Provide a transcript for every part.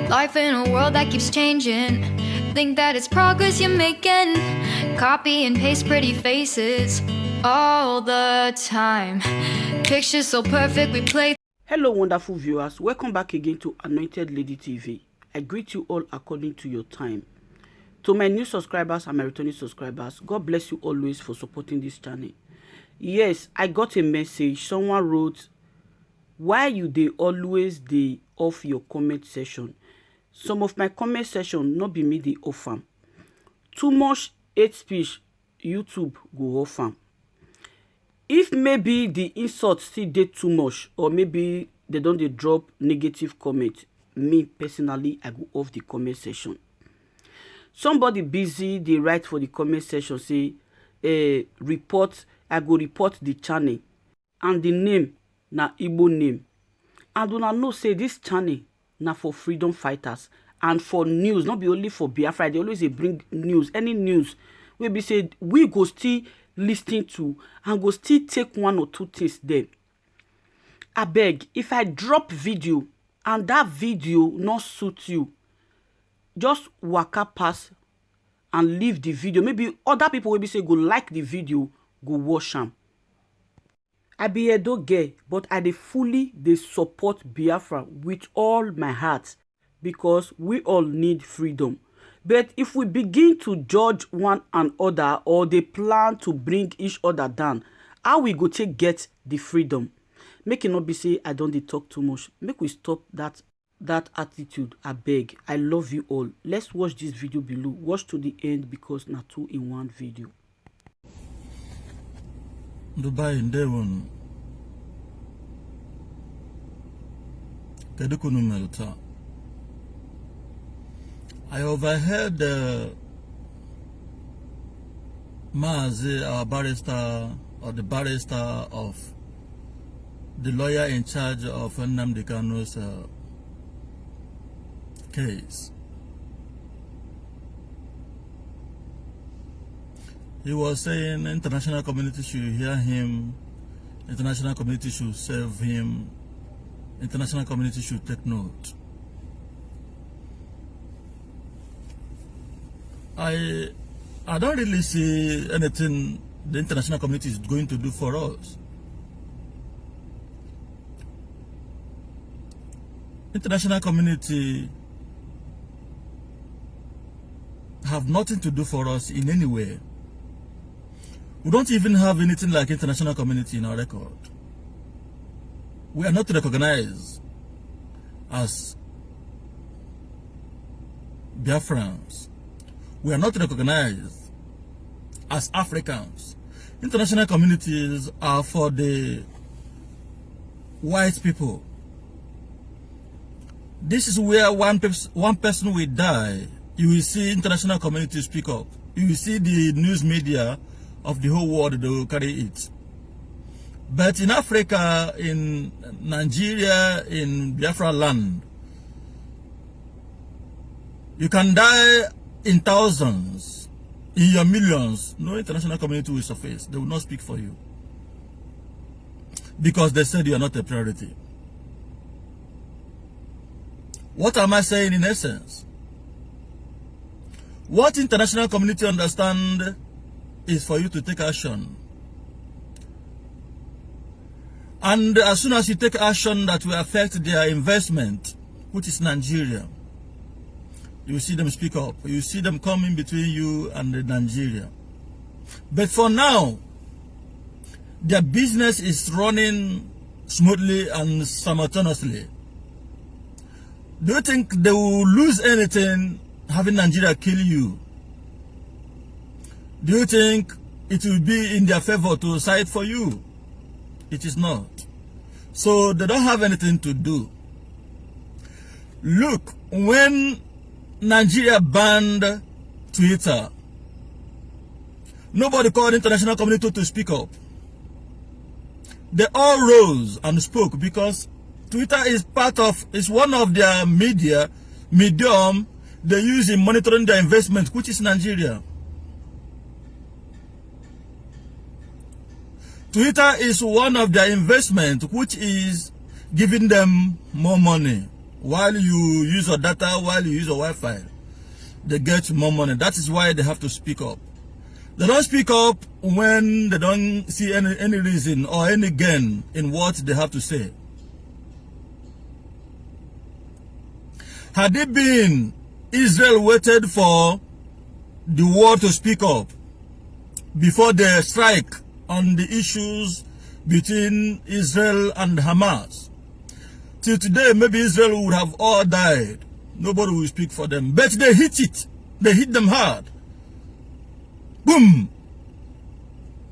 Life in a world that keeps changing. Think that it's progress you're making. Copy and paste pretty faces all the time. Pictures so perfect we play. Hello wonderful viewers, welcome back again to Anointed Lady TV. I greet you all according to your time. To my new subscribers and my returning subscribers, God bless you always for supporting this channel. Yes, I got a message. Someone wrote, why you dey always dey off your comment section? Some of my comment section not be me dey off am. Too much hate speech, YouTube go off am. If maybe the insult still dey too much, or maybe they don't dey drop negative comment, me personally I go off the comment section. Somebody busy they write for the comment section say report, I go report the channel, and the name na Igbo name. And una know say this channel na for freedom fighters and for news, not be only for Biafra. They always bring news, any news wey be say we go still listen to and go still take one or two things there. Abeg, if I drop video and that video not suit you, just waka pass and leave the video. Maybe other people will be say go like the video, go watch am. I be Edo girl, but I dey fully support Biafra with all my heart, because we all need freedom. But if we begin to judge one another, or they plan to bring each other down, how we go take get the freedom? Make it not be say I don't dey talk too much. Make we stop that attitude. I beg. I love you all. Let's watch this video below. Watch to the end, because na 2-in-1 video. Dubai in day one. Kedukunu Melta. I overheard Maazi, our barrister, or the barrister of the lawyer in charge of Nnamdi Kanu's case. He was saying international community should hear him, international community should serve him, international community should take note. I don't really see anything the international community is going to do for us. International community have nothing to do for us in any way. We don't even have anything like international community in our record. We are not recognized as Biafrans. We are not recognized as Africans. International communities are for the white people. This is where one person will die. You will see international community speak up. You will see the news media of the whole world, they will carry it. But in Africa, in Nigeria, in Biafra land, you can die in thousands, in your millions. No international community will surface. They will not speak for you, because they said you are not a priority. What am I saying in essence? What international community understand is for you to take action. And as soon as you take action that will affect their investment, which is Nigeria, you see them speak up. You see them coming between you and Nigeria. But for now, their business is running smoothly and simultaneously. Do you think they will lose anything having Nigeria kill you? Do you think it will be in their favor to side for you? It is not. So they don't have anything to do. Look, when Nigeria banned Twitter, nobody called the international community to speak up. They all rose and spoke, because Twitter is one of their medium they use in monitoring their investment, which is Nigeria. Twitter is one of their investment which is giving them more money, While you use your data, while you use your Wi-Fi, they get more money. That is why they have to speak up. They don't speak up when they don't see any reason or any gain in what they have to say. Had it been Israel waited for the world to speak up before they strike on the issues between Israel and Hamas, till today maybe Israel would have all died. Nobody will speak for them. But they hit it. They hit them hard. Boom!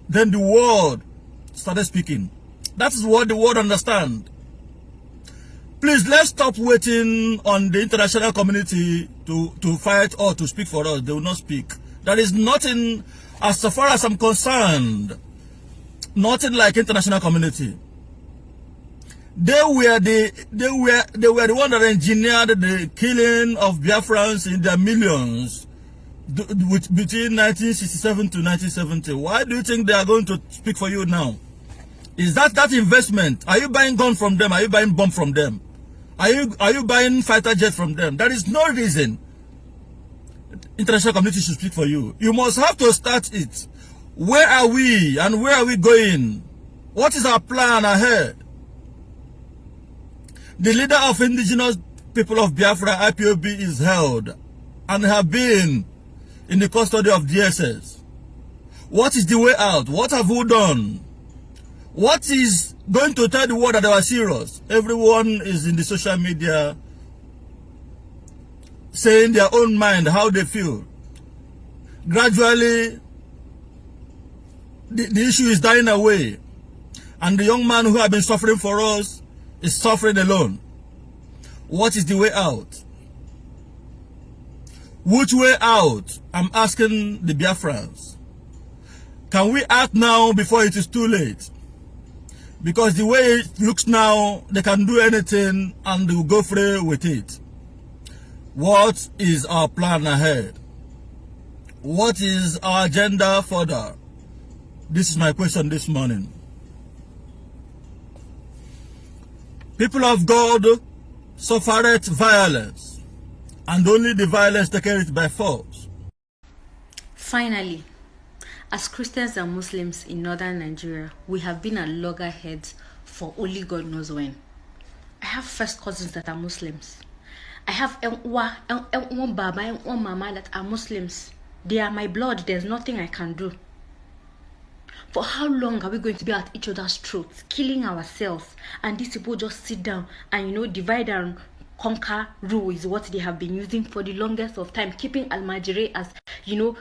Then the world started speaking. That is what the world understands. Please, let's stop waiting on the international community to fight or to speak for us. They will not speak. There is nothing, as far as I'm concerned, nothing like international community. They were the one that engineered the killing of Biafrans in their millions between 1967 to 1970. Why do you think they are going to speak for you now? Is that investment? Are you buying guns from them? Are you buying bombs from them? Are you buying fighter jets from them? There is no reason international community should speak for you. You must have to start it. Where are we and where are we going? What is our plan ahead? The leader of indigenous people of Biafra, IPOB, is held and have been in the custody of DSS. What is the way out? What have we done? What is going to tell the world that they are serious? Everyone is in the social media saying their own mind, how they feel. Gradually, the issue is dying away. And the young man who have been suffering for us is suffering alone. What is the way out? Which way out? I'm asking the Biafrans. Can we act now before it is too late? Because the way it looks now, they can do anything and they will go free with it. What is our plan ahead? What is our agenda further? This is my question this morning. People of God suffered violence, and only the violence taken it by force. Finally, as Christians and Muslims in northern Nigeria, we have been at loggerheads for only God knows when. I have first cousins that are Muslims. I have one baba and one mama that are Muslims. They are my blood. There's nothing I can do. For how long are we going to be at each other's throats, killing ourselves, and these people just sit down and, divide and conquer rule is what they have been using for the longest of time, keeping Almajiri as,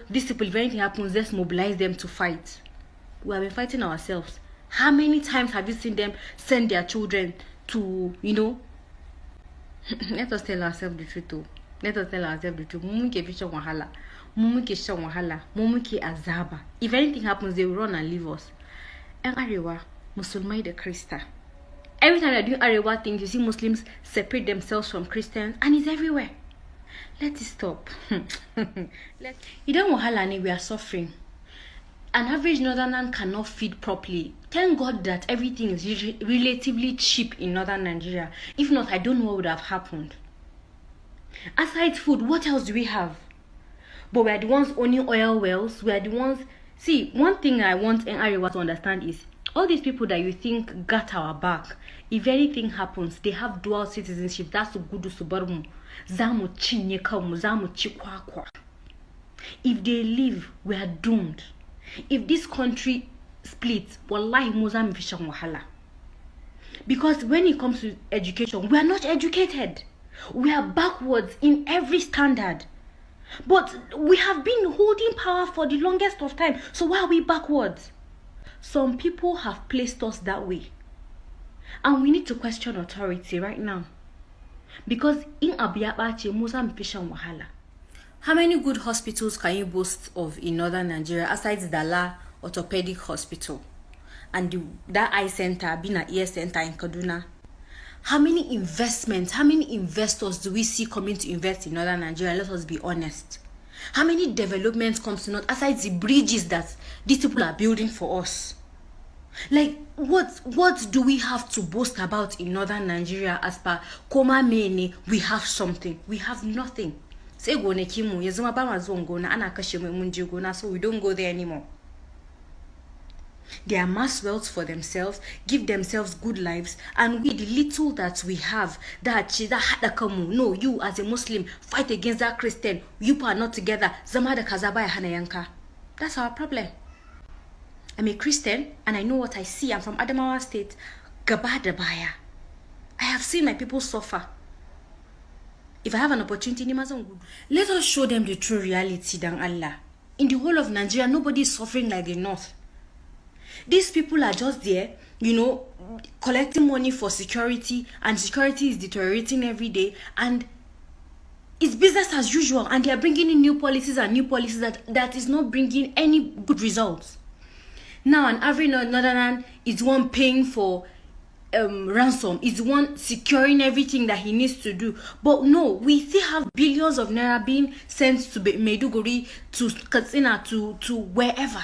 these people, if anything happens, let's mobilize them to fight. We have been fighting ourselves. How many times have you seen them send their children to, let us tell ourselves the truth, though. Let us tell ourselves the truth. Azaba. If anything happens, they will run and leave us. And Arewa, Musulmai de Krista. Every time they do Arewa things, you see Muslims separate themselves from Christians, and it's everywhere. Let it stop. We are suffering. An average northerner cannot feed properly. Thank God that everything is relatively cheap in northern Nigeria. If not, I don't know what would have happened. Aside food, what else do we have? But we are the ones owning oil wells. We are the ones. See, one thing I want Arewa to understand is all these people that you think got our back, if anything happens, they have dual citizenship. That's good. If they leave, we are doomed. If this country splits, wallahi Mozambique wahala. Because when it comes to education, we are not educated. We are backwards in every standard. But we have been holding power for the longest of time. So why are we backwards? Some people have placed us that way. And we need to question authority right now. Because in Abiyabache, Mozambique wahala. How many good hospitals can you boast of in northern Nigeria aside Dala Orthopedic Hospital and that eye center being an ear center in Kaduna? How many investments, how many investors do we see coming to invest in northern Nigeria? Let us be honest. How many developments comes to north aside the bridges that these people are building for us? Like, what do we have to boast about in northern Nigeria? As per Koma Mene, we have something. We have nothing. Say go ne kimu, yezuma ba mazongo na ana kashe munjigo na, so we don't go there anymore. They amass wealth for themselves, give themselves good lives, and we, the little that we have, no, you as a Muslim fight against that Christian, you are not together. Zamada kazabaya hanayanka. That's our problem. I'm a Christian and I know what I see. I'm from Adamawa State. Gabadabaya. I have seen my people suffer. If I have an opportunity, let us show them the true reality, than Allah. In the whole of Nigeria, nobody is suffering like the North. These people are just there, collecting money for security, and security is deteriorating every day, and it's business as usual, and they are bringing in new policies that is not bringing any good results. Now, an average northerner is one paying for ransom, is one securing everything that he needs to do. But no, we still have billions of naira being sent to Maiduguri, to Katsina, to wherever.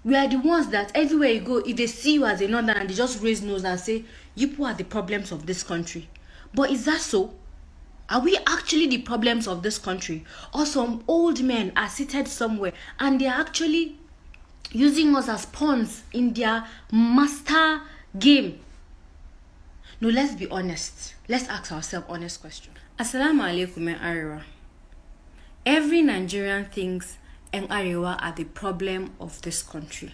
We are the ones that everywhere you go, if they see you as a northerner, they just raise nose and say, you people are the problems of this country. But is that so? Are we actually the problems of this country? Or some old men are seated somewhere and they are actually using us as pawns in their master game? No, let's be honest. Let's ask ourselves honest questions. Assalamu alaikum, Ariwa. Every Nigerian thinks Ariwa are the problem of this country.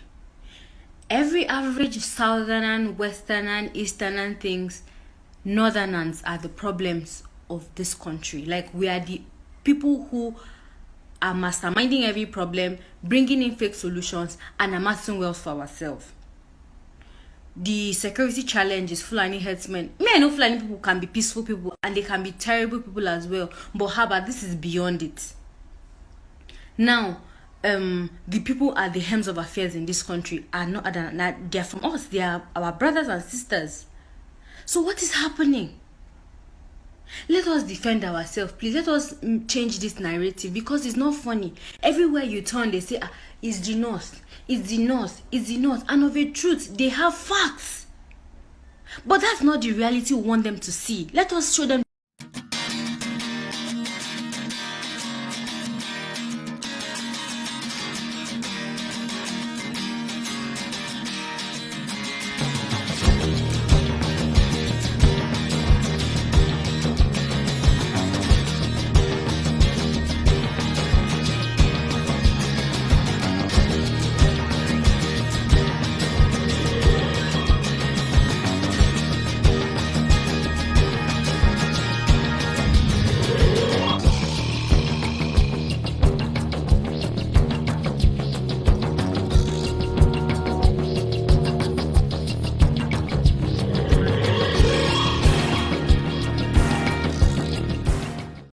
Every average southerner, westerner, easterner thinks northerners are the problems of this country. Like, we are the people who are masterminding every problem, bringing in fake solutions, and amassing wealth for ourselves. The security challenge is Fulani herdsmen. I know Fulani people can be peaceful people and they can be terrible people as well. But how about this is beyond it? Now, the people at the helms of affairs in this country are not other than that. They are from us. They are our brothers and sisters. So what is happening? Let us defend ourselves, please. Let us change this narrative, because it's not funny. Everywhere you turn, they say, it's the North, it's the North, it's the North. And of a truth, they have facts. But that's not the reality we want them to see. Let us show them